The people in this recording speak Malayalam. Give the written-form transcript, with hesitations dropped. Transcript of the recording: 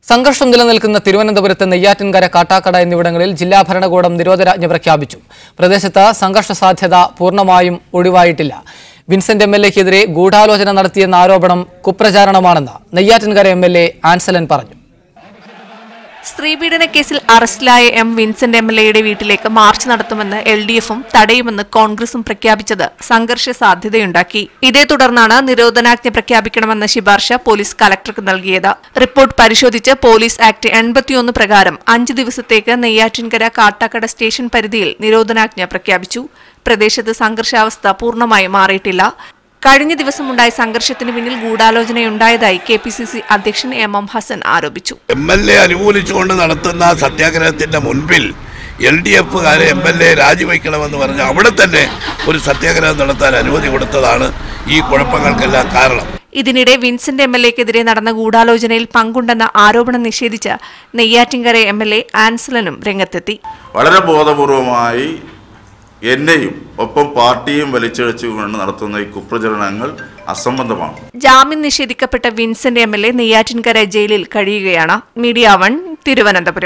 സംഘർഷം നിലനിൽക്കുന്ന തിരുവനന്തപുരത്ത് നെയ്യാറ്റിൻകര കാട്ടാക്കട എന്നിവിടങ്ങളിൽ ജില്ലാ ഭരണകൂടം നിരോധനാജ്ഞ പ്രഖ്യാപിച്ചു. പ്രദേശത്ത് സംഘർഷ സാധ്യത പൂർണ്ണമായും ഒഴിവായിട്ടില്ല. വിൻസെന്റ് എംഎൽഎക്കെതിരെ ഗൂഢാലോചന നടത്തിയെന്ന ആരോപണം കുപ്രചാരണമാണെന്ന് നെയ്യാറ്റിൻകര എംഎൽഎ ആൻസലൻ പറഞ്ഞു. സ്ത്രീപീഡന കേസിൽ അറസ്റ്റിലായ എം വിൻസെന്റ് എംഎൽഎയുടെ വീട്ടിലേക്ക് മാർച്ച് നടത്തുമെന്ന് എൽഡിഎഫും തടയുമെന്ന് കോൺഗ്രസും പ്രഖ്യാപിച്ചത് സംഘർഷ സാധ്യതയുണ്ടാക്കി. ഇതേ തുടർന്നാണ് നിരോധനാജ്ഞ പ്രഖ്യാപിക്കണമെന്ന ശുപാർശ പോലീസ് കലക്ടർക്ക് നൽകിയത്. റിപ്പോർട്ട് പരിശോധിച്ച് പോലീസ് ആക്ട് 81 പ്രകാരം 5 ദിവസത്തേക്ക് നെയ്യാറ്റിൻകര കാട്ടാക്കട സ്റ്റേഷൻ പരിധിയിൽ നിരോധനാജ്ഞ പ്രഖ്യാപിച്ചു. പ്രദേശത്ത് സംഘർഷാവസ്ഥ പൂർണ്ണമായി മാറിയിട്ടില്ല. കഴിഞ്ഞ ദിവസമുണ്ടായ സംഘർഷത്തിന് പിന്നിൽ ഗൂഢാലോചനയുണ്ടായതായി കെപിസിസി അധ്യക്ഷൻ എം ഹസൻ ആരോപിച്ചു. എംഎൽഎ അനുകൂലിച്ചുകൊണ്ട് നടത്തുന്ന സത്യാഗ്രഹത്തിന്റെ മുൻപിൽ എൽഡിഎഫുകാരെ എംഎൽഎ രാജിവെക്കണമെന്ന് പറഞ്ഞ് അവിടെ തന്നെ ഒരു സത്യാഗ്രഹം നടത്താൻ അനുമതി കൊടുത്തതാണ് ഈ കുഴപ്പങ്ങൾക്കെല്ലാം കാരണം. ഇതിനിടെ വിൻസെന്റ് എംഎൽഎക്കെതിരെ നടന്ന ഗൂഢാലോചനയിൽ പങ്കുണ്ടെന്ന ആരോപണം നിഷേധിച്ച് നെയ്യാറ്റിൻകര എംഎൽഎ ആൻസലനും രംഗത്തെത്തി. വളരെ ബോധപൂർവമായി എന്നെയും ഒപ്പം പാർട്ടിയും വലിച്ചിഴച്ചുകൊണ്ട് നടത്തുന്ന ഈ കുപ്രചരണങ്ങൾ അസംബന്ധമാണ്. ജാമ്യം നിഷേധിക്കപ്പെട്ട വിൻസെന്റ് എംഎൽഎ നെയ്യാറ്റിൻകര ജയിലിൽ കഴിയുകയാണ്. മീഡിയ 1 തിരുവനന്തപുരം.